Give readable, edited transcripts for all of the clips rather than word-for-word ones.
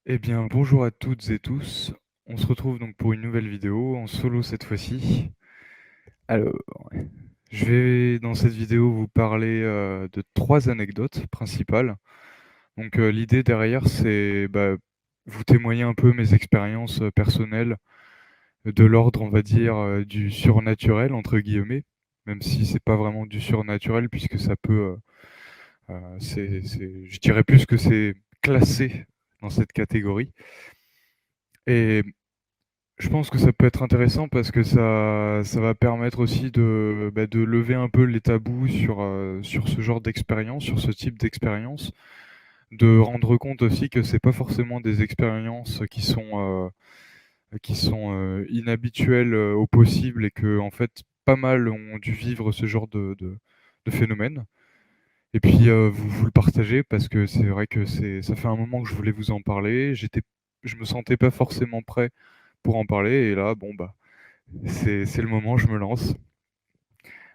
Eh bien, bonjour à toutes et tous. On se retrouve donc pour une nouvelle vidéo, en solo cette fois-ci. Alors, je vais dans cette vidéo vous parler de 3 anecdotes principales. Donc, l'idée derrière, c'est vous témoigner un peu mes expériences personnelles de l'ordre, on va dire, du surnaturel, entre guillemets, même si c'est pas vraiment du surnaturel, puisque ça peut, je dirais plus que c'est classé dans cette catégorie. Et je pense que ça peut être intéressant parce que ça va permettre aussi de lever un peu les tabous sur ce genre d'expérience, sur ce type d'expérience, de rendre compte aussi que c'est pas forcément des expériences qui sont inhabituelles au possible et que en fait pas mal ont dû vivre ce genre de phénomène. Et puis vous le partagez parce que c'est vrai que ça fait un moment que je voulais vous en parler. Je me sentais pas forcément prêt pour en parler et là, bon bah c'est le moment, je me lance.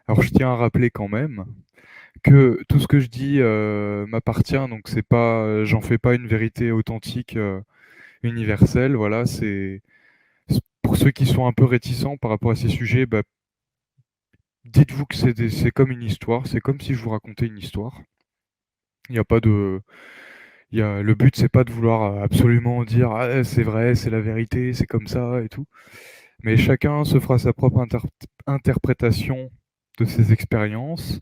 Alors je tiens à rappeler quand même que tout ce que je dis m'appartient, donc c'est pas, j'en fais pas une vérité authentique, universelle. Voilà, pour ceux qui sont un peu réticents par rapport à ces sujets, dites-vous que c'est comme une histoire, c'est comme si je vous racontais une histoire. Il y a pas de, le but c'est pas de vouloir absolument dire ah, c'est vrai, c'est la vérité, c'est comme ça et tout. Mais chacun se fera sa propre interprétation de ses expériences.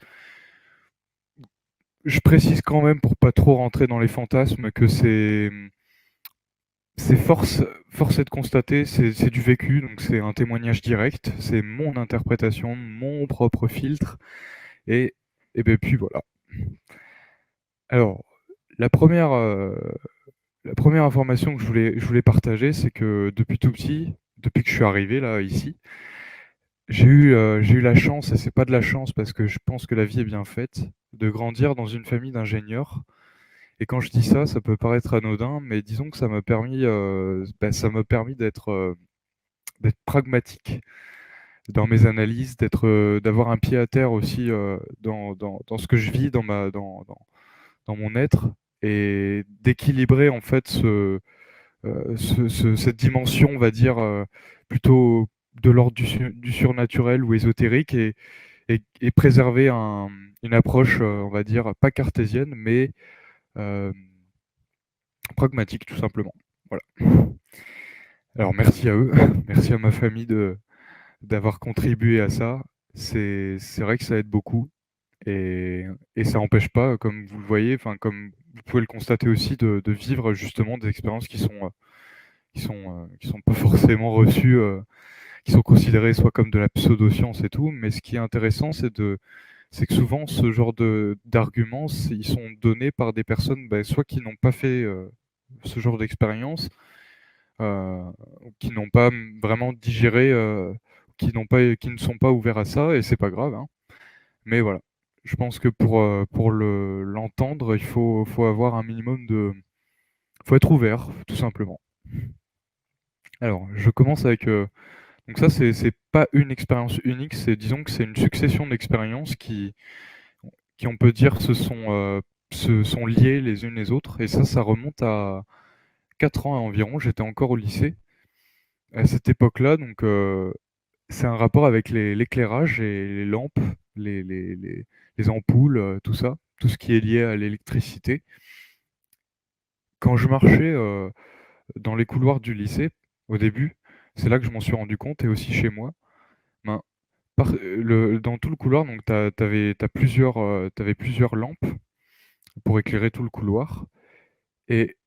Je précise quand même, pour pas trop rentrer dans les fantasmes, que c'est force est de constater, c'est du vécu, donc c'est un témoignage direct, c'est mon interprétation, mon propre filtre, et, et ben puis voilà. Alors, la première, euh, la première information que je voulais partager, c'est que depuis tout petit, depuis que je suis arrivé là, ici, j'ai eu la chance, et c'est pas de la chance parce que je pense que la vie est bien faite, de grandir dans une famille d'ingénieurs. Et quand je dis ça, ça peut paraître anodin, mais disons que ça m'a permis d'être pragmatique dans mes analyses, d'avoir un pied à terre aussi dans ce que je vis, dans mon être, et d'équilibrer en fait cette dimension, on va dire, plutôt de l'ordre du surnaturel ou ésotérique, et préserver une approche, on va dire, pas cartésienne, mais euh, pragmatique tout simplement. Voilà. Alors merci à eux, merci à ma famille d'avoir contribué à ça. C'est vrai que ça aide beaucoup et, et ça n'empêche pas, comme vous le voyez, enfin comme vous pouvez le constater aussi, de vivre justement des expériences qui sont pas forcément reçues, qui sont considérées soit comme de la pseudo-science et tout. Mais ce qui est intéressant, c'est que souvent ce genre d'arguments, ils sont donnés par des personnes, soit qui n'ont pas fait ce genre d'expérience, euh, qui n'ont pas vraiment digéré, qui ne sont pas ouverts à ça, et c'est pas grave, hein. Mais voilà, je pense que pour l'entendre, faut avoir un minimum faut être ouvert, tout simplement. Alors, je commence avec, donc ça, c'est pas une expérience unique, disons que c'est une succession d'expériences qui, on peut dire, se sont liées les unes les autres, et ça remonte à 4 ans environ. J'étais encore au lycée à cette époque-là, donc c'est un rapport avec l'éclairage et les lampes, les ampoules, tout ça, tout ce qui est lié à l'électricité. Quand je marchais dans les couloirs du lycée, au début, c'est là que je m'en suis rendu compte, et aussi chez moi, ben, dans tout le couloir, donc t'avais plusieurs lampes pour éclairer tout le couloir. Et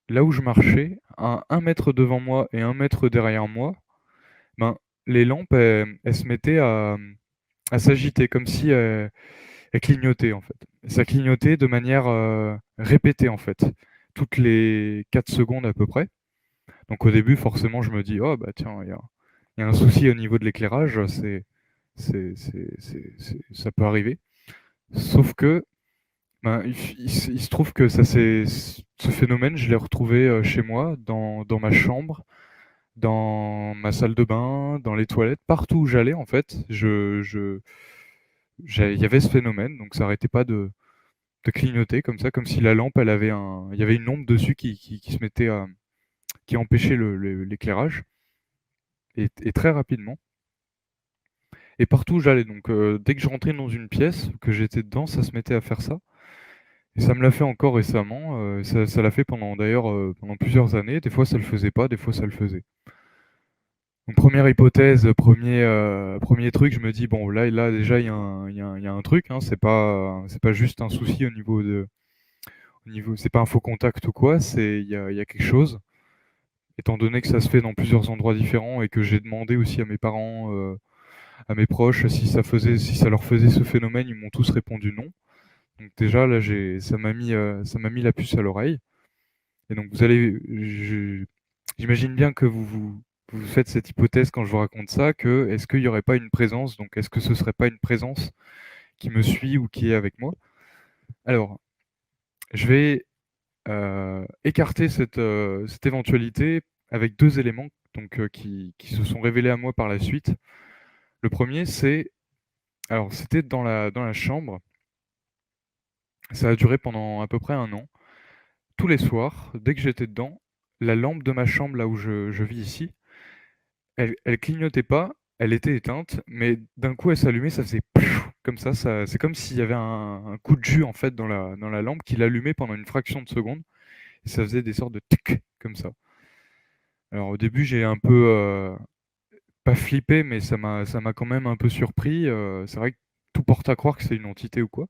là où je marchais, à 1 mètre devant moi et 1 mètre derrière moi, ben, les lampes, elles se mettaient à s'agiter, comme si elles clignotaient en fait. Ça clignotait de manière répétée en fait, toutes les 4 secondes à peu près. Donc au début, forcément, je me dis, oh bah tiens, il y a un souci au niveau de l'éclairage, ça peut arriver. Sauf que ben, il se trouve que ce phénomène, je l'ai retrouvé chez moi, dans ma chambre, dans ma salle de bain, dans les toilettes, partout où j'allais en fait, il y avait ce phénomène, donc ça arrêtait pas de clignoter comme ça, comme si la lampe, il y avait une ombre dessus qui se mettait qui empêchait l'éclairage, et très rapidement. Et partout où j'allais, donc dès que je rentrais dans une pièce, que j'étais dedans, ça se mettait à faire ça. Et ça me l'a fait encore récemment, ça l'a fait pendant d'ailleurs pendant plusieurs années. Des fois ça le faisait pas, des fois ça le faisait. Donc première hypothèse, premier truc, je me dis bon là déjà il y a un truc, hein, c'est pas juste un souci au niveau, c'est pas un faux contact ou quoi, il y a quelque chose. Étant donné que ça se fait dans plusieurs endroits différents et que j'ai demandé aussi à mes parents, à mes proches si ça leur faisait ce phénomène, ils m'ont tous répondu non. Donc déjà là ça m'a mis la puce à l'oreille. Et donc j'imagine bien que vous faites cette hypothèse quand je vous raconte ça, que est-ce qu'il n'y aurait pas une présence, donc est-ce que ce serait pas une présence qui me suit ou qui est avec moi? Alors, je vais écarter cette éventualité avec deux éléments donc, qui se sont révélés à moi par la suite. Le premier, alors c'était dans la chambre, ça a duré pendant à peu près un an. Tous les soirs, dès que j'étais dedans, la lampe de ma chambre, là où je vis ici, elle clignotait pas, elle était éteinte, mais d'un coup elle s'allumait, ça faisait pfiou comme ça c'est comme s'il y avait un coup de jus en fait dans la lampe qui l'allumait pendant une fraction de seconde, et ça faisait des sortes de tic comme ça. Alors au début j'ai un peu, pas flippé, mais ça m'a quand même un peu surpris, c'est vrai que tout porte à croire que c'est une entité ou quoi.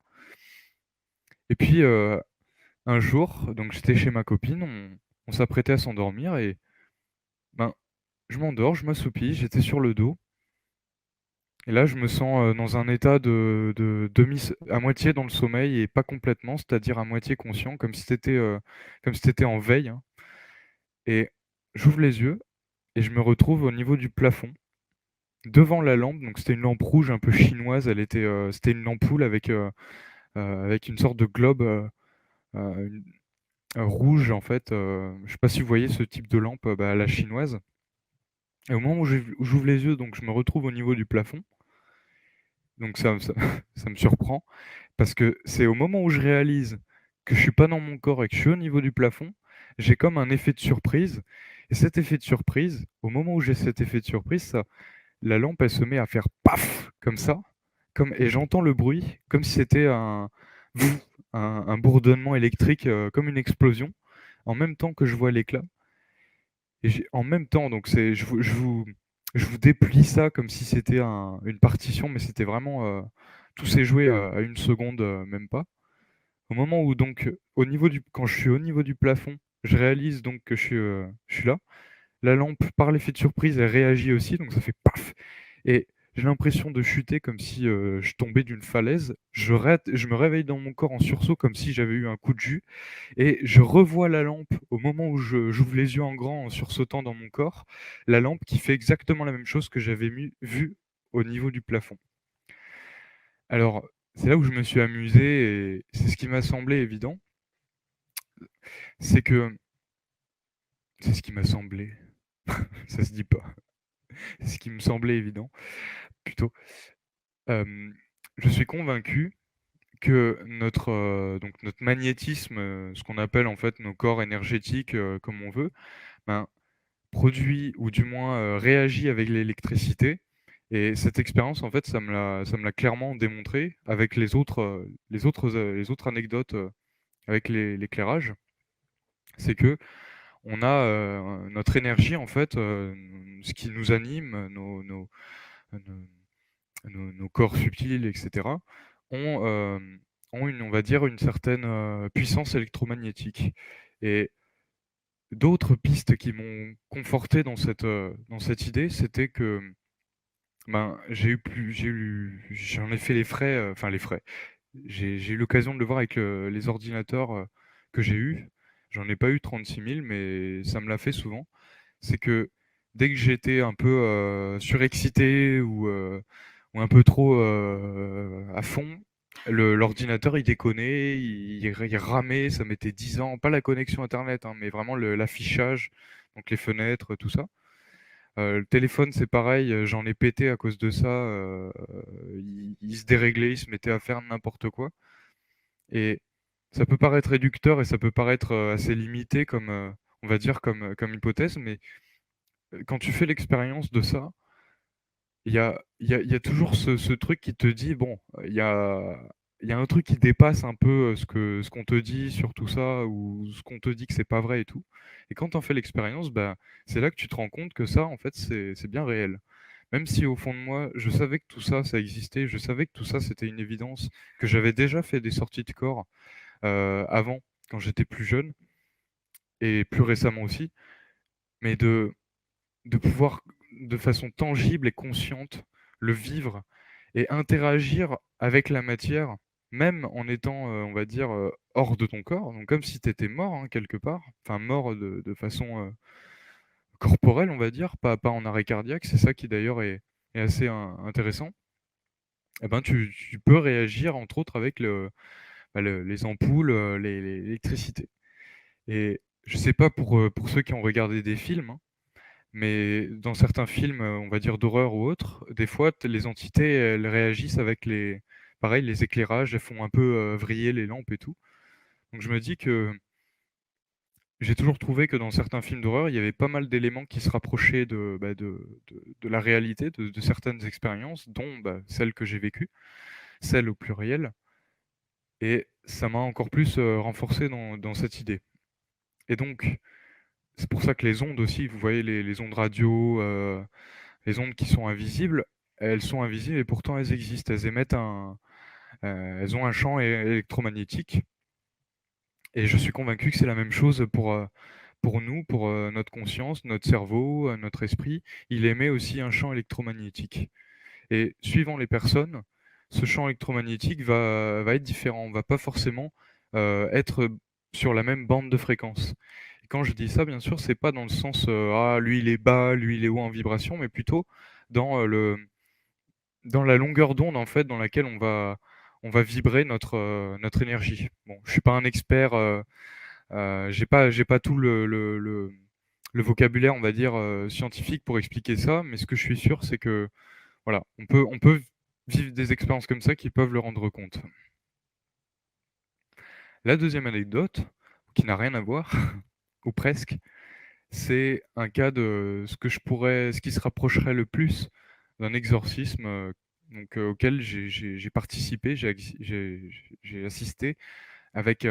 Et puis, un jour, donc j'étais chez ma copine, on s'apprêtait à s'endormir et ben, je m'endors, je m'assoupis, j'étais sur le dos. Et là, je me sens dans un état à moitié dans le sommeil et pas complètement, c'est-à-dire à moitié conscient, comme si t'étais en veille, hein. Et j'ouvre les yeux et je me retrouve au niveau du plafond, devant la lampe. Donc c'était une lampe rouge un peu chinoise. C'était une ampoule avec une sorte de globe une- rouge en fait. Je sais pas si vous voyez ce type de lampe à la chinoise. Et au moment où j'ouvre les yeux, donc je me retrouve au niveau du plafond. Donc ça me surprend. Parce que c'est au moment où je réalise que je suis pas dans mon corps et que je suis au niveau du plafond, j'ai comme un effet de surprise. Et cet effet de surprise, au moment où j'ai cet effet de surprise, la lampe, elle se met à faire paf, comme ça. Et j'entends le bruit, comme si c'était vouf, un bourdonnement électrique, comme une explosion, en même temps que je vois l'éclat. Et en même temps, donc je vous déplie ça comme si c'était une partition, mais c'était vraiment, tout s'est joué à une seconde, même pas. Au moment où donc, quand je suis au niveau du plafond, je réalise donc que je suis là. La lampe, par l'effet de surprise, elle réagit aussi, donc ça fait paf! Et j'ai l'impression de chuter comme si, je tombais d'une falaise. Je me réveille dans mon corps en sursaut comme si j'avais eu un coup de jus, et je revois la lampe au moment où j'ouvre les yeux en grand en sursautant dans mon corps, la lampe qui fait exactement la même chose que vue au niveau du plafond. Alors, c'est là où je me suis amusé et c'est ce qui m'a semblé évident, c'est que c'est ce qui m'a semblé, ça se dit pas. C'est ce qui me semblait évident, plutôt. Hem, je suis convaincu que donc notre magnétisme, ce qu'on appelle en fait nos corps énergétiques, comme on veut, ben, produit ou du moins, réagit avec l'électricité. Et cette expérience en fait ça me l'a clairement démontré avec les autres anecdotes, avec l'éclairage. C'est que on a, notre énergie en fait, ce qui nous anime, nos nos corps subtils et cetera, ont, on va dire une certaine, puissance électromagnétique. Et d'autres pistes qui m'ont conforté dans cette idée, c'était que, ben, j'en ai fait les frais, enfin les frais. J'ai eu l'occasion de le voir avec les ordinateurs, que j'ai eus. J'en ai pas eu 36 000, mais ça me l'a fait souvent. C'est que dès que j'étais un peu, surexcité ou un peu trop, à fond, l'ordinateur il déconnait, il ramait, ça mettait 10 ans, pas la connexion internet, hein, mais vraiment l'affichage, donc les fenêtres, tout ça. Le téléphone, c'est pareil, j'en ai pété à cause de ça, il se déréglait, il se mettait à faire n'importe quoi. Et Ça peut paraître réducteur et ça peut paraître, assez limité comme, on va dire comme hypothèse, mais, quand tu fais l'expérience de ça, il y a toujours ce truc qui te dit: «Bon, il y a un truc qui dépasse un peu, ce qu'on te dit sur tout ça ou ce qu'on te dit que c'est pas vrai et tout» et quand tu en fais l'expérience, bah, c'est là que tu te rends compte que ça, en fait, c'est bien réel. Même si au fond de moi, je savais que tout ça, ça existait, je savais que tout ça, c'était une évidence, que j'avais déjà fait des sorties de corps, avant, quand j'étais plus jeune et plus récemment aussi, mais de pouvoir, de façon tangible et consciente, le vivre et interagir avec la matière, même en étant, on va dire, hors de ton corps, donc comme si tu étais mort, hein, quelque part, enfin mort de façon, corporelle, on va dire, pas en arrêt cardiaque. C'est ça qui d'ailleurs est assez intéressant. Et ben, tu peux réagir entre autres avec les ampoules, l'électricité et je sais pas pour ceux qui ont regardé des films, hein, mais dans certains films, on va dire d'horreur ou autres, des fois les entités, elles réagissent avec les éclairages, elles font un peu, vriller les lampes et tout. Donc je me dis que j'ai toujours trouvé que dans certains films d'horreur, il y avait pas mal d'éléments qui se rapprochaient de la réalité, de certaines expériences, dont, bah, celles que j'ai vécues, celles au pluriel et ça m'a encore plus, renforcé dans cette idée et donc c'est pour ça que les ondes aussi, vous voyez les ondes radio, les ondes qui sont invisibles, elles sont invisibles et pourtant elles existent. Elles émettent elles ont un champ électromagnétique et je suis convaincu que c'est la même chose pour nous, pour, notre conscience, notre cerveau, notre esprit. Il émet aussi un champ électromagnétique et suivant les personnes, ce champ électromagnétique va être différent. On va pas forcément, être sur la même bande de fréquence. Et quand je dis ça, bien sûr, c'est pas dans le sens, «Ah lui il est bas, lui il est haut en vibration», mais plutôt dans, dans la longueur d'onde, en fait, dans laquelle on va vibrer notre énergie. Bon, je suis pas un expert, j'ai pas tout le vocabulaire, on va dire, scientifique pour expliquer ça, mais ce que je suis sûr, c'est que, voilà, on peut vivre des expériences comme ça qui peuvent le rendre compte. La deuxième anecdote, qui n'a rien à voir, ou presque, c'est un cas de ce qui se rapprocherait le plus d'un exorcisme, auquel j'ai participé, j'ai assisté avec,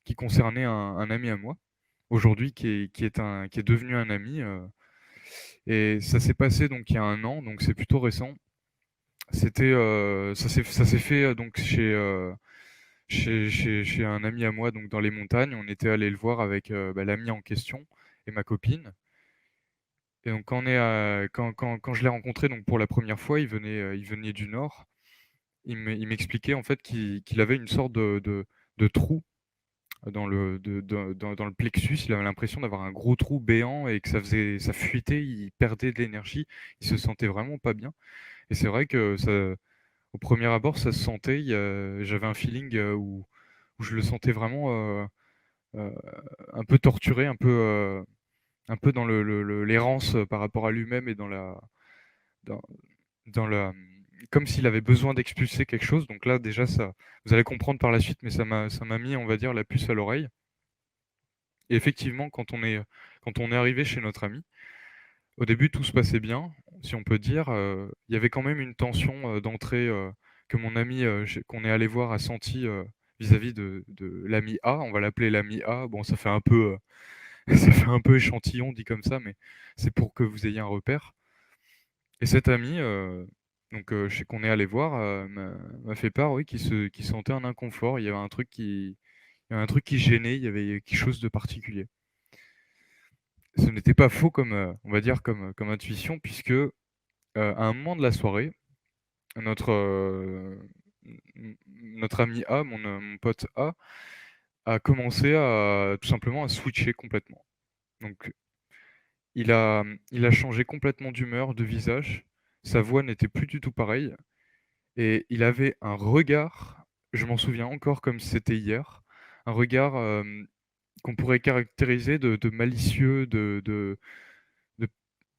qui concernait un ami à moi, aujourd'hui qui est devenu un ami, et ça s'est passé donc il y a 1 an, donc c'est plutôt récent. Ça s'est fait, donc chez un ami à moi, donc dans les montagnes. On était allé le voir avec, bah, l'ami en question et ma copine et donc quand je l'ai rencontré donc pour la première fois, il venait du nord. Il m'expliquait en fait qu'il avait une sorte de trou dans le plexus. Il avait l'impression d'avoir un gros trou béant et que ça fuitait, il perdait de l'énergie, il se sentait vraiment pas bien et c'est vrai que ça, au premier abord, ça se sentait. J'avais un feeling, où je le sentais vraiment, heu, un peu torturé, un peu dans l'errance, par rapport à lui-même et dans comme s'il avait besoin d'expulser quelque chose. Donc là, déjà, ça vous allez comprendre par la suite, mais ça m'a mis, on va dire, la puce à l'oreille et effectivement, quand on est arrivé chez notre ami, au début, tout se passait bien, si on peut dire, il y avait quand même une tension, d'entrée, que mon ami, qu'on est allé voir a senti, vis-à-vis de l'ami A. On va l'appeler l'ami A. Bon, ça fait un peu, ça fait un peu échantillon dit comme ça, mais c'est pour que vous ayez un repère et cet ami, chez qu'on est allé voir, m'a fait part, oui, qu'il sentait un inconfort. Il y avait un truc qui gênait, il y avait quelque chose de particulier. Ce n'était pas faux comme, on va dire comme intuition puisque, à un moment de la soirée, notre, notre ami A, mon pote a commencé à tout simplement à switcher complètement. Donc il a changé complètement d'humeur, de visage. Sa voix n'était plus du tout pareille et il avait un regard, je m'en souviens encore comme si c'était hier, un regard, qu'on pourrait caractériser de malicieux, de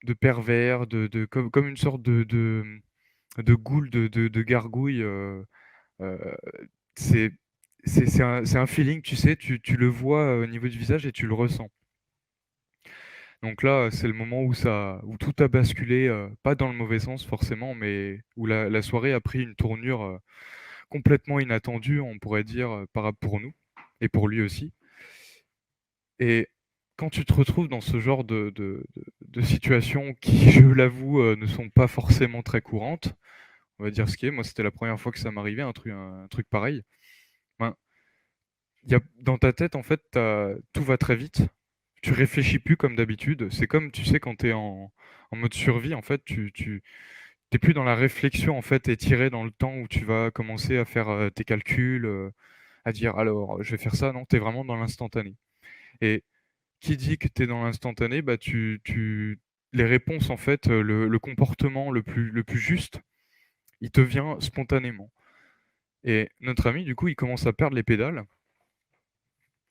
de pervers, comme une sorte de ghoul, de gargouille, heu, c'est c'est un feeling, tu sais, tu le vois au niveau du visage et tu le ressens. Donc là, c'est le moment où tout a basculé, pas dans le mauvais sens forcément, mais où la soirée a pris une tournure complètement inattendue, on pourrait dire, pour nous et pour lui aussi. Et quand tu te retrouves dans ce genre de situations qui, je l'avoue, ne sont pas forcément très courantes, on va dire ce qui est. Moi, c'était la première fois que ça m'arrivait, un truc pareil. Ben, dans ta tête, en fait, tout va très vite. Tu réfléchis plus comme d'habitude. C'est comme, tu sais, quand tu es en mode survie, en fait, tu t'es plus dans la réflexion, en fait, étirée dans le temps où tu vas commencer à faire tes calculs, à dire alors, je vais faire ça. Non, tu es vraiment dans l'instantané. Et qui dit que tu es dans l'instantané, bah, les réponses, en fait, le comportement le plus juste, il te vient spontanément. Et notre ami, du coup, il commence à perdre les pédales.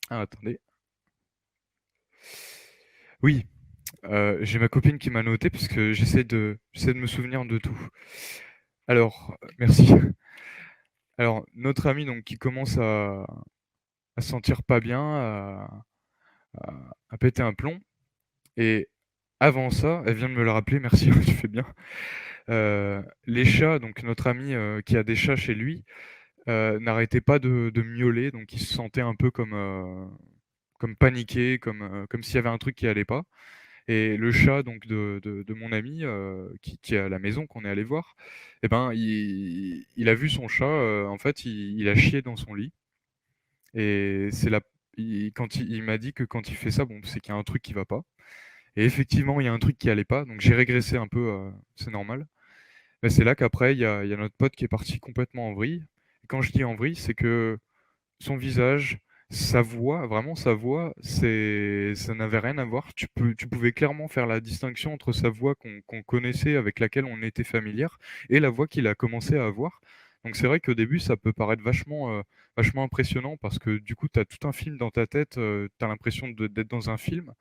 Ah, attendez. Oui, j'ai ma copine qui m'a noté parce que j'essaie de me souvenir de tout. Alors, merci. Alors, notre ami donc qui commence à se sentir pas bien, à péter un plomb. Et avant ça, elle vient de me le rappeler, merci, tu fais bien. Les chats, donc notre ami qui a des chats chez lui, n'arrêtait pas de miauler, donc il se sentait un peu comme paniqué, comme s'il y avait un truc qui allait pas. Et le chat donc de mon ami qui est à la maison, qu'on est allé voir, eh ben, il a vu son chat, en fait, il a chié dans son lit. Et il m'a dit que quand il fait ça, bon, c'est qu'il y a un truc qui va pas. Et effectivement, il y a un truc qui allait pas, donc j'ai régressé un peu, c'est normal. Mais c'est là qu'après, il y a notre pote qui est parti complètement en vrille. Et quand je dis en vrille, c'est que son visage, sa voix, vraiment sa voix, ça n'avait rien à voir. Tu pouvais clairement faire la distinction entre sa voix qu'on connaissait, avec laquelle on était familière, et la voix qu'il a commencé à avoir. Donc c'est vrai qu'au début, ça peut paraître vachement impressionnant parce que du coup, tu as tout un film dans ta tête, tu as l'impression d'être dans un film,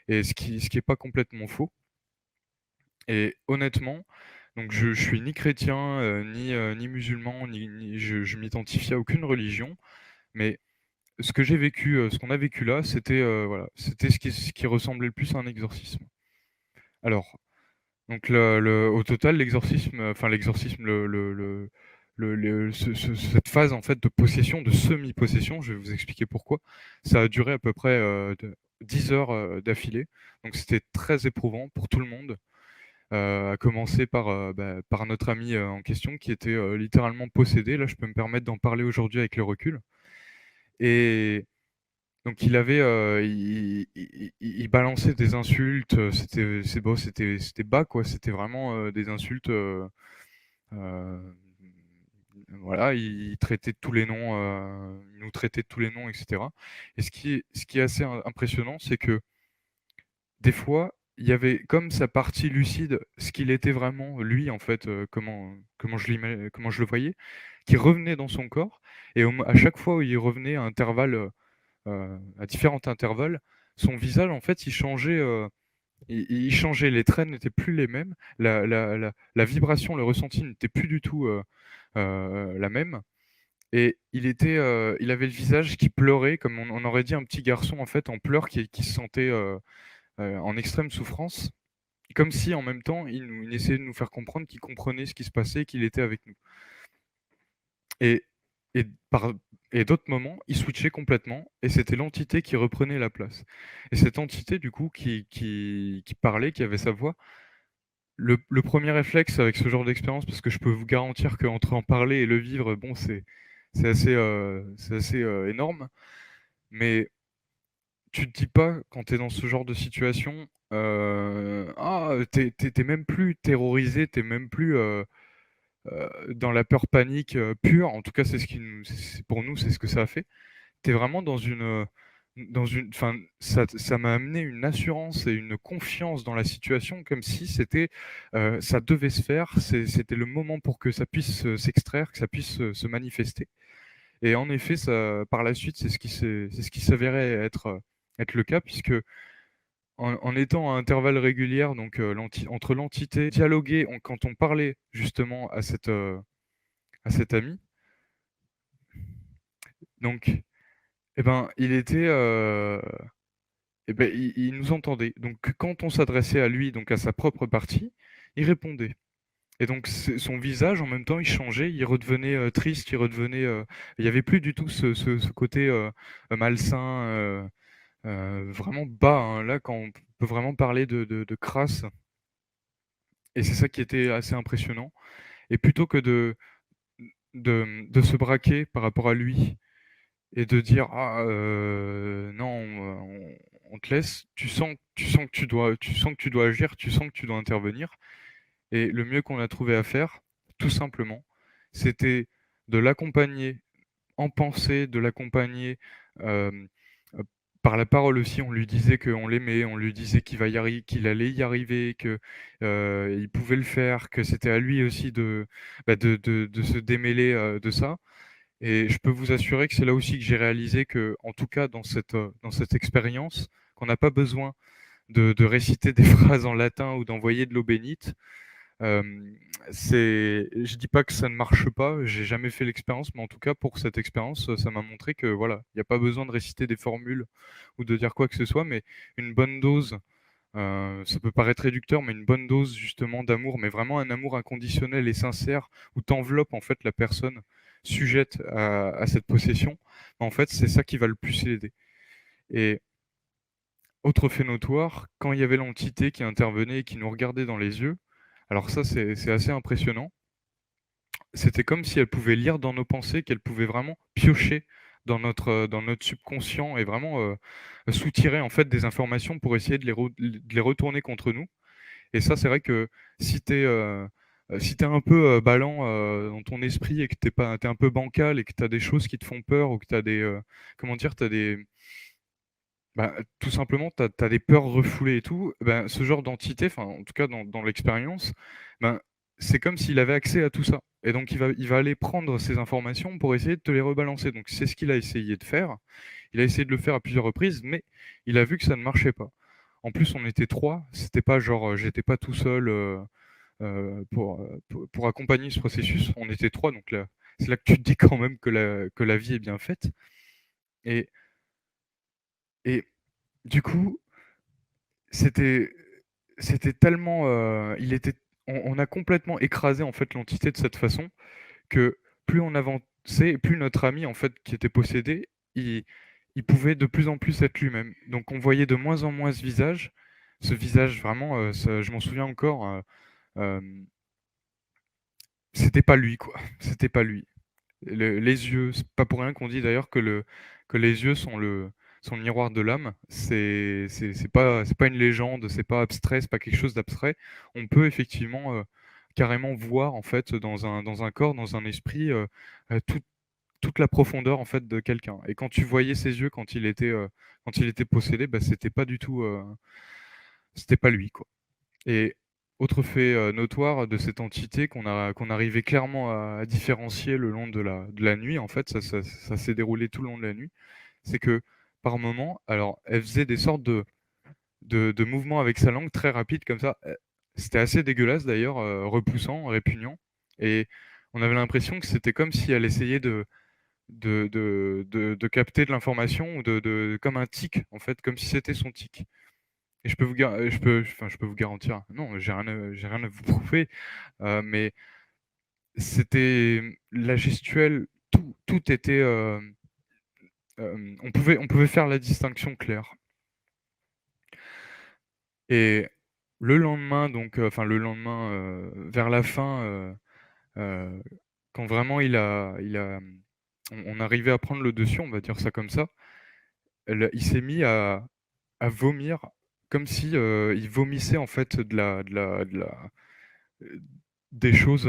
et ce qui est pas complètement faux. Et honnêtement, donc je suis ni chrétien, ni musulman, je m'identifie à aucune religion, mais ce qu'on a vécu là, c'était voilà, c'était ce qui ressemblait le plus à un exorcisme. Alors, donc au total, l'exorcisme, cette phase en fait de possession, de semi-possession, je vais vous expliquer pourquoi. Ça a duré à peu près 10 heures d'affilée, donc c'était très éprouvant pour tout le monde. À commencer par notre ami en question qui était littéralement possédé. Là, je peux me permettre d'en parler aujourd'hui avec le recul. Et donc il balançait des insultes, c'était bas quoi, c'était vraiment des insultes, heu, voilà, il traitait de tous les noms, il nous traitait de tous les noms et cetera. Et ce qui est assez impressionnant, c'est que des fois, il y avait comme sa partie lucide, ce qu'il était vraiment lui en fait, comment je le voyais, qui revenait dans son corps. Et à chaque fois où il revenait à différents intervalles, son visage, en fait, il changeait, il changeait. Les traits n'étaient plus les mêmes. La vibration, le ressenti n'était plus du tout la même. Et il avait le visage qui pleurait, comme on aurait dit un petit garçon en fait en pleurs qui se sentait en extrême souffrance, comme si en même temps il essayait de nous faire comprendre qu'il comprenait ce qui se passait, qu'il était avec nous. Et, et, par, et d'autres moments, il switchait complètement et c'était l'entité qui reprenait la place. Et cette entité, du coup, qui parlait, qui avait sa voix, le premier réflexe avec ce genre d'expérience, parce que je peux vous garantir qu'entre en parler et le vivre, bon, c'est assez énorme, mais tu te dis pas, quand tu es dans ce genre de situation, ah, t'es même plus terrorisé, t'es même plus dans la peur panique pure. En tout cas, pour nous, c'est ce que ça a fait. Tu es vraiment enfin, ça m'a amené une assurance et une confiance dans la situation, comme si ça devait se faire, c'était le moment pour que ça puisse s'extraire, que ça puisse se manifester. Et en effet, par la suite, c'est ce qui s'avérait être le cas, puisque en étant à intervalles réguliers, donc entre l'entité dialoguer, quand on parlait justement à cet ami, Donc, eh ben, il nous entendait. Donc, quand on s'adressait à lui, donc à sa propre partie, il répondait. Et donc, son visage, en même temps, il changeait, il redevenait triste, il y avait plus du tout ce côté malsain, vraiment bas, hein, là, quand on peut vraiment parler de crasse. Et c'est ça qui était assez impressionnant. Et plutôt que de se braquer par rapport à lui et de dire ah non, on te laisse, tu sens que tu dois agir, tu sens que tu dois intervenir. Et le mieux qu'on a trouvé à faire, tout simplement, c'était de l'accompagner en pensée, de l'accompagner euh, euh, par la parole aussi. On lui disait qu'on l'aimait, on lui disait qu'il allait y arriver, que il pouvait le faire, que c'était à lui aussi de se démêler de ça. Et je peux vous assurer que c'est là aussi que j'ai réalisé que, en tout cas dans cette expérience, qu'on n'a pas besoin de réciter des phrases en latin ou d'envoyer de l'eau bénite. Je dis pas que ça ne marche pas, j'ai jamais fait l'expérience, mais en tout cas pour cette expérience, ça m'a montré que voilà, il n'y a pas besoin de réciter des formules ou de dire quoi que ce soit, mais une bonne dose, ça peut paraître réducteur, mais une bonne dose justement d'amour, mais vraiment un amour inconditionnel et sincère, où tu enveloppes en fait la personne sujette à cette possession, en fait c'est ça qui va le plus l'aider. Et autre fait notoire, quand il y avait l'entité qui intervenait et qui nous regardait dans les yeux, alors ça c'est assez impressionnant. C'était comme si elle pouvait lire dans nos pensées, qu'elle pouvait vraiment piocher dans notre subconscient et vraiment soutirer en fait des informations pour essayer de les retourner contre nous. Et ça, c'est vrai que si t'es un peu ballant dans ton esprit et que t'es un peu bancal et que tu as des choses qui te font peur ou que tu as comment dire, tout simplement, tu as des peurs refoulées et tout, ben, ce genre d'entité, enfin, en tout cas dans l'expérience, ben, c'est comme s'il avait accès à tout ça. Et donc, il va aller prendre ces informations pour essayer de te les rebalancer. Donc, c'est ce qu'il a essayé de faire. Il a essayé de le faire à plusieurs reprises, mais il a vu que ça ne marchait pas. En plus, on était trois. C'était pas genre, j'étais pas tout seul pour accompagner ce processus. On était trois, donc là, c'est là que tu te dis quand même que la vie est bien faite. Et, et du coup, c'était c'était tellement, on a complètement écrasé en fait l'entité de cette façon que plus on avançait, plus notre ami en fait qui était possédé, il, il pouvait de plus en plus être lui-même. Donc on voyait de moins en moins ce visage vraiment, je m'en souviens encore, euh, c'était pas lui quoi, c'était pas lui. Les yeux, c'est pas pour rien qu'on dit d'ailleurs que les yeux sont le miroir de l'âme. C'est pas une légende, c'est pas abstrait, c'est pas quelque chose d'abstrait. On peut effectivement carrément voir en fait dans un corps, dans un esprit, tout- toute la profondeur en fait de quelqu'un. Et quand tu voyais ses yeux quand il était possédé, bah, c'était pas lui quoi. Et autre fait notoire de cette entité qu'on arrivait clairement à différencier le long de la nuit, en fait, ça s'est déroulé tout le long de la nuit, c'est que par moment, alors elle faisait des sortes de mouvements avec sa langue très rapides comme ça. C'était assez dégueulasse d'ailleurs, repoussant, répugnant. Et on avait l'impression que c'était comme si elle essayait de capter de l'information ou comme un tic, en fait, comme si c'était son tic. Et je peux vous garantir, non, j'ai rien à vous prouver, mais c'était la gestuelle, tout était, on pouvait faire la distinction claire. Et le lendemain, donc, enfin le lendemain, vers la fin, euh, quand vraiment on arrivait à prendre le dessus, on va dire ça comme ça, il s'est mis à vomir comme si il vomissait en fait euh, des choses,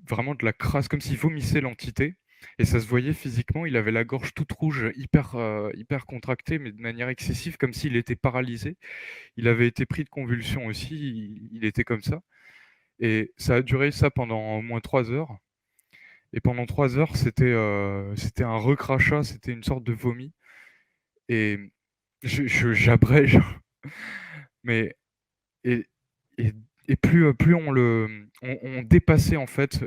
vraiment de la crasse, comme s'il vomissait l'entité. Et ça se voyait physiquement, il avait la gorge toute rouge, hyper contractée, mais de manière excessive, comme s'il était paralysé. Il avait été pris de convulsions aussi, il était comme ça. Et ça a duré ça pendant au moins 3 heures. Et pendant 3 heures, c'était un recrachat, c'était une sorte de vomi. Et j'abrège, mais et, et, et plus on dépassait en fait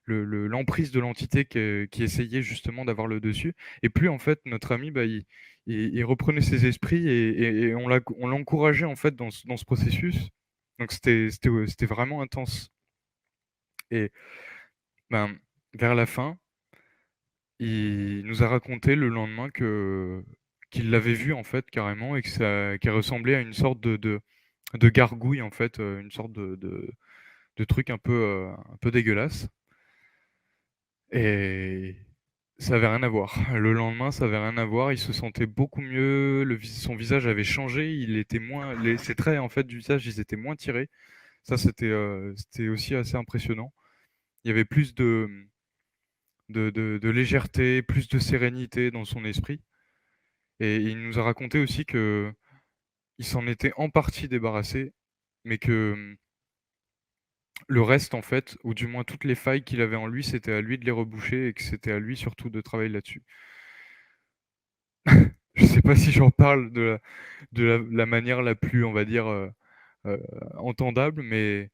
l'emprise de l'entité qui essayait justement d'avoir le dessus. Et plus en fait notre ami, bah, il reprenait ses esprits et on l'encourageait en fait dans ce processus. Donc c'était vraiment intense. Et ben, vers la fin, il nous a raconté le lendemain qu'il l'avait vu en fait carrément et qu'il ressemblait à une sorte de gargouille en fait, une sorte de truc un peu dégueulasse. Et ça avait rien à voir. Le lendemain, ça avait rien à voir. Il se sentait beaucoup mieux. Son visage avait changé. Il était moins, ses traits en fait du visage, ils étaient moins tirés. Ça, c'était aussi assez impressionnant. Il y avait plus de légèreté, plus de sérénité dans son esprit. Et il nous a raconté aussi que il s'en était en partie débarrassé, mais que le reste, en fait, ou du moins toutes les failles qu'il avait en lui, c'était à lui de les reboucher et que c'était à lui surtout de travailler là-dessus. Je sais pas si j'en parle de la manière la plus, on va dire, heu, entendable, mais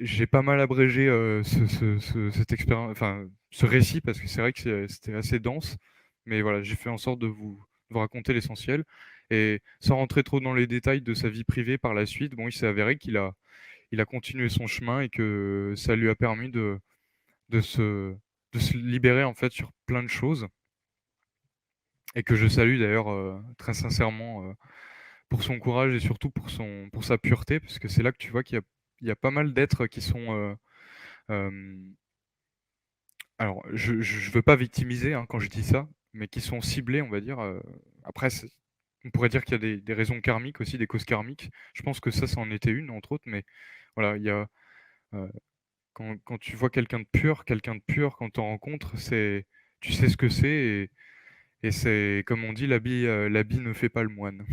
j'ai pas mal abrégé, cette expérience, enfin, ce récit parce que c'est vrai que c'était assez dense. Mais voilà, j'ai fait en sorte de vous raconter l'essentiel et sans rentrer trop dans les détails de sa vie privée par la suite, bon, il s'est avéré qu'il a continué son chemin et que ça lui a permis de se de se libérer, en fait, sur plein de choses et que je salue d'ailleurs, très sincèrement, pour son courage et surtout pour sa pureté, parce que c'est là que tu vois qu'il y a pas mal d'êtres qui sont, hem, alors je veux pas victimiser, hein, quand je dis ça, mais qui sont ciblés, on va dire, après on pourrait dire qu'il y a des raisons karmiques aussi, des causes karmiques. Je pense que ça en était une, entre autres, mais voilà, il y a, heu, quand tu vois quelqu'un de pur, quand tu en rencontres, tu sais ce que c'est et c'est comme on dit: «L'habit ne fait pas le moine».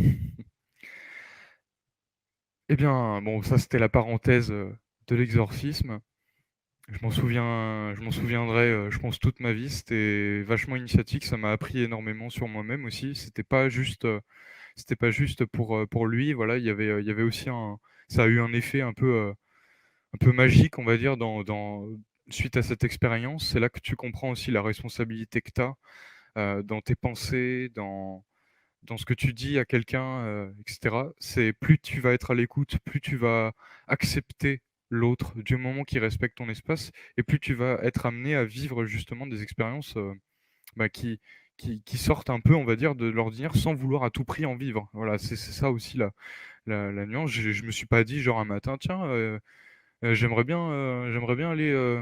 Eh bien, bon, ça, c'était la parenthèse, de l'exorcisme. Je m'en souviendrai, je pense toute ma vie. C'était vachement initiatique, ça m'a appris énormément sur moi-même aussi. C'était pas juste pour lui, voilà, il y avait aussi ça a eu un effet un peu magique, on va dire, suite à cette expérience. C'est là que tu comprends aussi la responsabilité que tu as, dans tes pensées, dans ce que tu dis à quelqu'un, et cetera. C'est plus tu vas être à l'écoute, plus tu vas accepter l'autre du moment qu'il respecte ton espace et plus tu vas être amené à vivre justement des expériences, bah, qui sortent un peu, on va dire, de l'ordinaire sans vouloir à tout prix en vivre. Voilà, c'est ça aussi la nuance. Je me suis pas dit genre un matin: «Tiens, j'aimerais bien aller,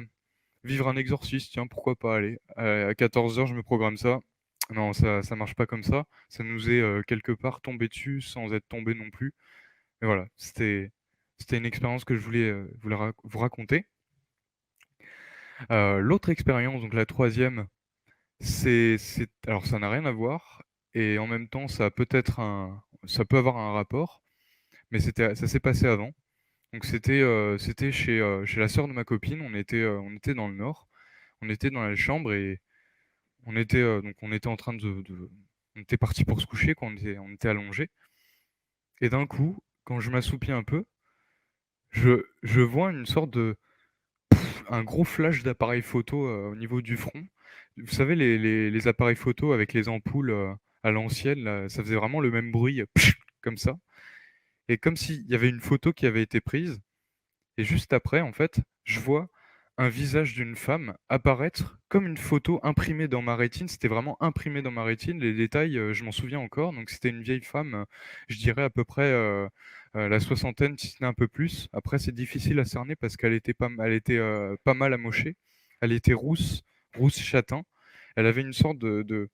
vivre un exorcisme, tiens, pourquoi pas, allez». À 14 heures, je me programme ça. Non, ça marche pas comme ça. Ça nous est, quelque part tombé dessus sans être tombé non plus. Et voilà, c'était une expérience que je voulais, vous raconter. L'autre expérience, donc la troisième, c'est alors ça n'a rien à voir et en même temps ça peut avoir un rapport, mais ça s'est passé avant. Donc c'était chez la sœur de ma copine, on était dans le nord, on était dans la chambre et on était en train on était partis pour se coucher, quoi, on était allongés et d'un coup, quand je m'assoupis un peu, je vois une sorte un gros flash d'appareil photo, au niveau du front. Vous savez les appareils photo avec les ampoules, à l'ancienne là, ça faisait vraiment le même bruit, comme ça et comme s'il y avait une photo qui avait été prise. Et juste après, en fait, je vois un visage d'une femme apparaître comme une photo imprimée dans ma rétine. C'était vraiment imprimé dans ma rétine. Les détails, je m'en souviens encore. Donc c'était une vieille femme, je dirais à peu près, la soixantaine, si ce n'est un peu plus. Après, c'est difficile à cerner parce elle était, pas mal amochée. Elle était rousse châtain. Elle avait une sorte de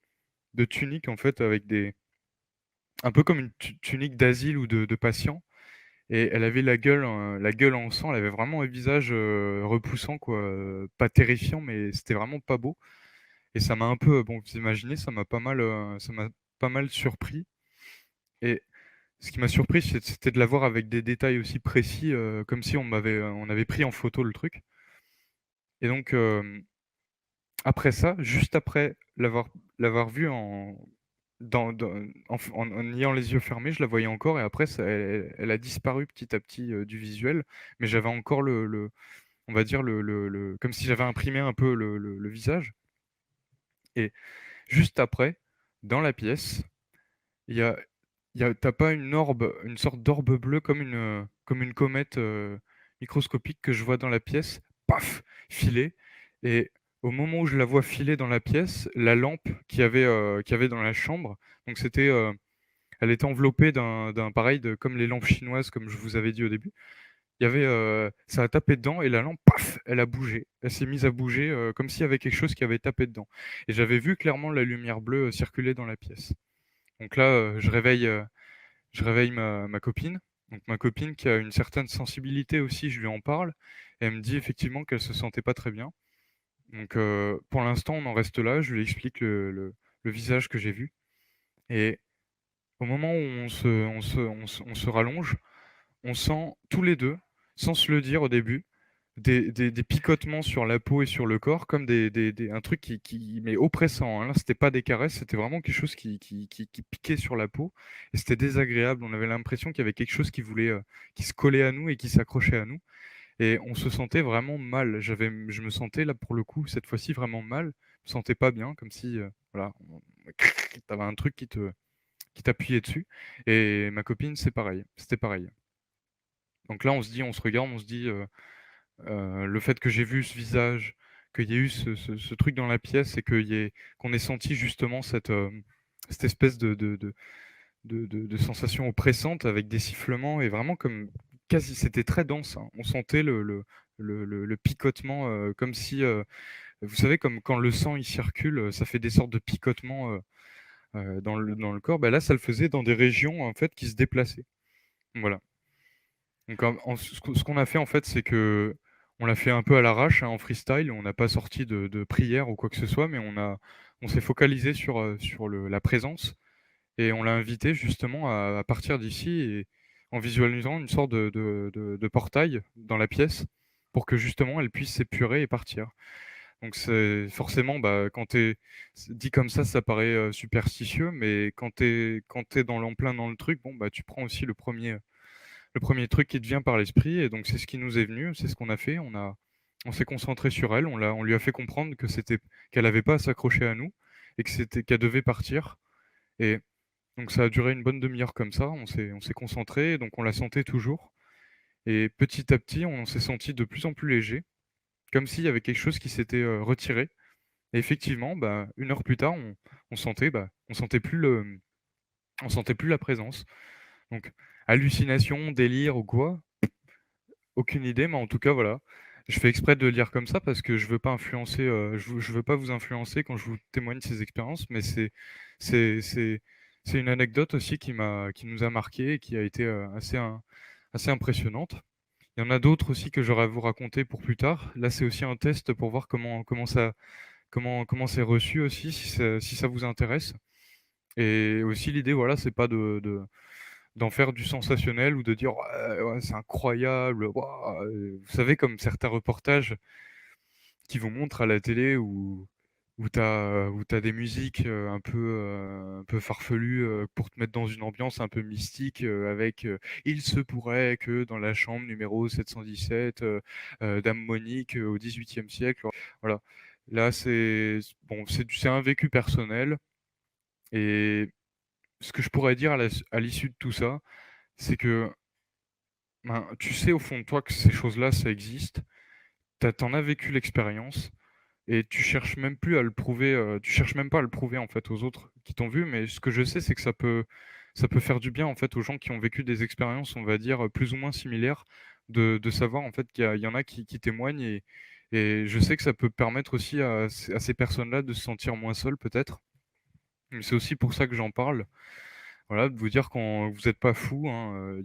tunique, en fait, avec des un peu comme une tunique d'asile ou de patient. Et elle avait la gueule en sang, elle avait vraiment un visage, repoussant quoi, pas terrifiant, mais c'était vraiment pas beau et ça m'a un peu, bon, vous imaginez, ça m'a pas mal surpris et ce qui m'a surpris, c'était de la voir avec des détails aussi précis, comme si on avait pris en photo le truc et donc après ça, juste après l'avoir vue en ayant les yeux fermés, je la voyais encore et après elle a disparu petit à petit, du visuel, mais j'avais encore on va dire comme si j'avais imprimé un peu le visage. Et juste après, dans la pièce, il y a, t'as pas une orbe, une sorte d'orbe bleue comme une comète microscopique que je vois dans la pièce, paf, filer. Et au moment où je la vois filer dans la pièce, la lampe qu'il y avait dans la chambre, donc elle était enveloppée d'un pareil comme les lampes chinoises, comme je vous avais dit au début. Ça a tapé dedans et la lampe, paf, elle a bougé. Elle s'est mise à bouger comme s'il y avait quelque chose qui avait tapé dedans. Et j'avais vu clairement la lumière bleue circuler dans la pièce. Donc là, je réveille ma copine. Donc ma copine qui a une certaine sensibilité aussi, je lui en parle. Et elle me dit effectivement qu'elle se sentait pas très bien. Donc pour l'instant, on en reste là. Je lui explique le visage que j'ai vu. Et au moment où on se rallonge, on sent tous les deux, sans se le dire au début, des picotements sur la peau et sur le corps, comme un truc mais oppressant, hein. Là, c'était pas des caresses, c'était vraiment quelque chose qui piquait sur la peau. Et c'était désagréable. On avait l'impression qu'il y avait quelque chose qui se collait à nous et qui s'accrochait à nous. Et on se sentait vraiment mal. Je me sentais là, pour le coup, cette fois-ci, vraiment mal. Je me sentais pas bien, comme si, voilà, t'avais un truc qui t'appuyait dessus. Et ma copine, c'est pareil. C'était pareil. Donc là, on se regarde, on se dit, le fait que j'ai vu ce visage, qu'il y ait eu ce truc dans la pièce et qu'on ait senti justement cette espèce de sensation oppressante avec des sifflements et vraiment comme quasi, c'était très dense, hein. On sentait le picotement, comme si, vous savez, comme quand le sang il circule, ça fait des sortes de picotements dans le corps. Bah là, ça le faisait dans des régions en fait qui se déplaçaient. Voilà. Donc, ce qu'on a fait, en fait, c'est que on l'a fait un peu à l'arrache, hein, en freestyle. On n'a pas sorti de prière ou quoi que ce soit, mais on s'est focalisé sur la présence et on l'a invité justement à partir d'ici et en visualisant une sorte de portail dans la pièce pour que justement elle puisse s'épurer et partir. Donc, c'est forcément, bah, dit comme ça paraît superstitieux, mais quand t'es en plein dans le truc, bon, bah, tu prends aussi le premier truc qui te vient par l'esprit. Et donc, c'est ce qui nous est venu, c'est ce qu'on a fait. On s'est concentré sur elle, on lui a fait comprendre qu'elle n'avait pas à s'accrocher à nous et qu'elle devait partir. Et donc, ça a duré une bonne demi-heure comme ça. On s'est concentré, et donc on la sentait toujours. Et petit à petit, on s'est senti de plus en plus léger, comme s'il y avait quelque chose qui s'était retiré. Et effectivement, bah, une heure plus tard, on sentait plus la présence. Donc, hallucination, délire ou quoi, aucune idée, mais en tout cas, voilà. Je fais exprès de le dire comme ça parce que je veux pas influencer, je veux pas vous influencer quand je vous témoigne ces expériences, mais c'est, c'est, c'est une anecdote aussi qui nous a marqué et qui a été assez impressionnante. Il y en a d'autres aussi que j'aurais à vous raconter pour plus tard. Là, c'est aussi un test pour voir comment c'est reçu aussi, si ça vous intéresse. Et aussi, l'idée, voilà, c'est pas d'en faire du sensationnel ou de dire ouais, ouais, c'est incroyable. Ouah, vous savez, comme certains reportages qui vous montrent à la télé où t'as des musiques un peu farfelues pour te mettre dans une ambiance un peu mystique avec il se pourrait que dans la chambre numéro 717, Dame Monique au XVIIIe siècle. Voilà. Là, c'est un vécu personnel. Et ce que je pourrais dire à l'issue de tout ça, c'est que ben, tu sais au fond de toi que ces choses-là, ça existe. T'en as vécu l'expérience et tu cherches même plus à le prouver. Tu cherches même pas à le prouver en fait aux autres qui t'ont vu. Mais ce que je sais, c'est que ça peut faire du bien en fait aux gens qui ont vécu des expériences, on va dire plus ou moins similaires, de savoir en fait il y en a qui témoignent et je sais que ça peut permettre aussi à ces personnes-là de se sentir moins seules peut-être. Mais c'est aussi pour ça que j'en parle. Voilà, de vous dire quand vous n'êtes pas fou, hein,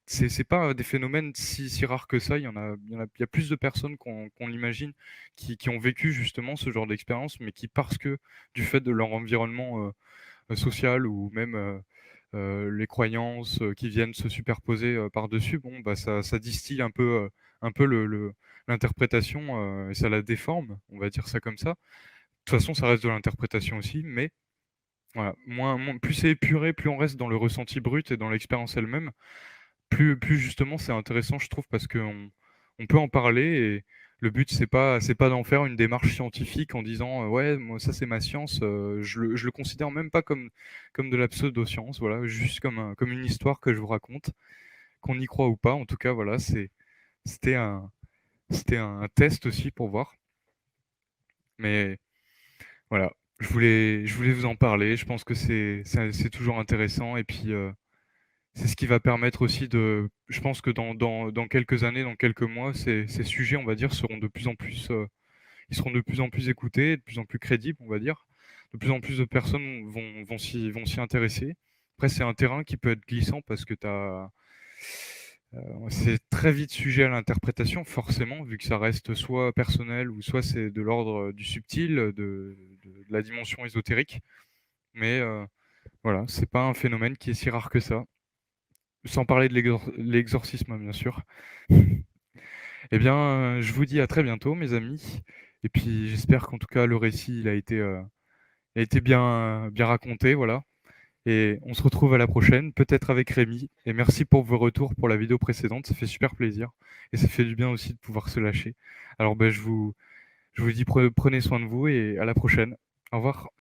c'est pas des phénomènes si rares que ça. Il y a plus de personnes qu'on l'imagine qui ont vécu justement ce genre d'expérience, mais qui, parce que du fait de leur environnement social ou même les croyances qui viennent se superposer par-dessus, bon, bah, ça distille un peu l'interprétation et ça la déforme, on va dire ça comme ça. De toute façon, ça reste de l'interprétation aussi, mais voilà, plus c'est épuré, plus on reste dans le ressenti brut et dans l'expérience elle-même, plus justement c'est intéressant, je trouve, parce qu'on on peut en parler et le but, c'est pas d'en faire une démarche scientifique en disant, «Ouais, moi, ça, c'est ma science», je le considère même pas comme de la pseudo-science, voilà, juste comme une histoire que je vous raconte, qu'on y croit ou pas. En tout cas, voilà, c'était un c'était un test aussi pour voir. Mais voilà, je voulais vous en parler. Je pense que c'est toujours intéressant et puis, c'est ce qui va permettre aussi de je pense que dans quelques années, dans quelques mois, ces sujets, on va dire, seront de plus en plus, ils seront de plus en plus écoutés, de plus en plus crédibles, on va dire. De plus en plus de personnes vont s'y intéresser. Après, c'est un terrain qui peut être glissant parce que c'est très vite sujet à l'interprétation, forcément, vu que ça reste soit personnel ou soit c'est de l'ordre du subtil, de la dimension ésotérique. Mais voilà, c'est pas un phénomène qui est si rare que ça. Sans parler de l'exorcisme, bien sûr. Eh bien, je vous dis à très bientôt, mes amis. Et puis, j'espère qu'en tout cas, le récit, il a été bien raconté, voilà. Et on se retrouve à la prochaine, peut-être avec Rémi. Et merci pour vos retours pour la vidéo précédente, ça fait super plaisir. Et ça fait du bien aussi de pouvoir se lâcher. Alors, ben, je vous dis prenez soin de vous et à la prochaine. Au revoir.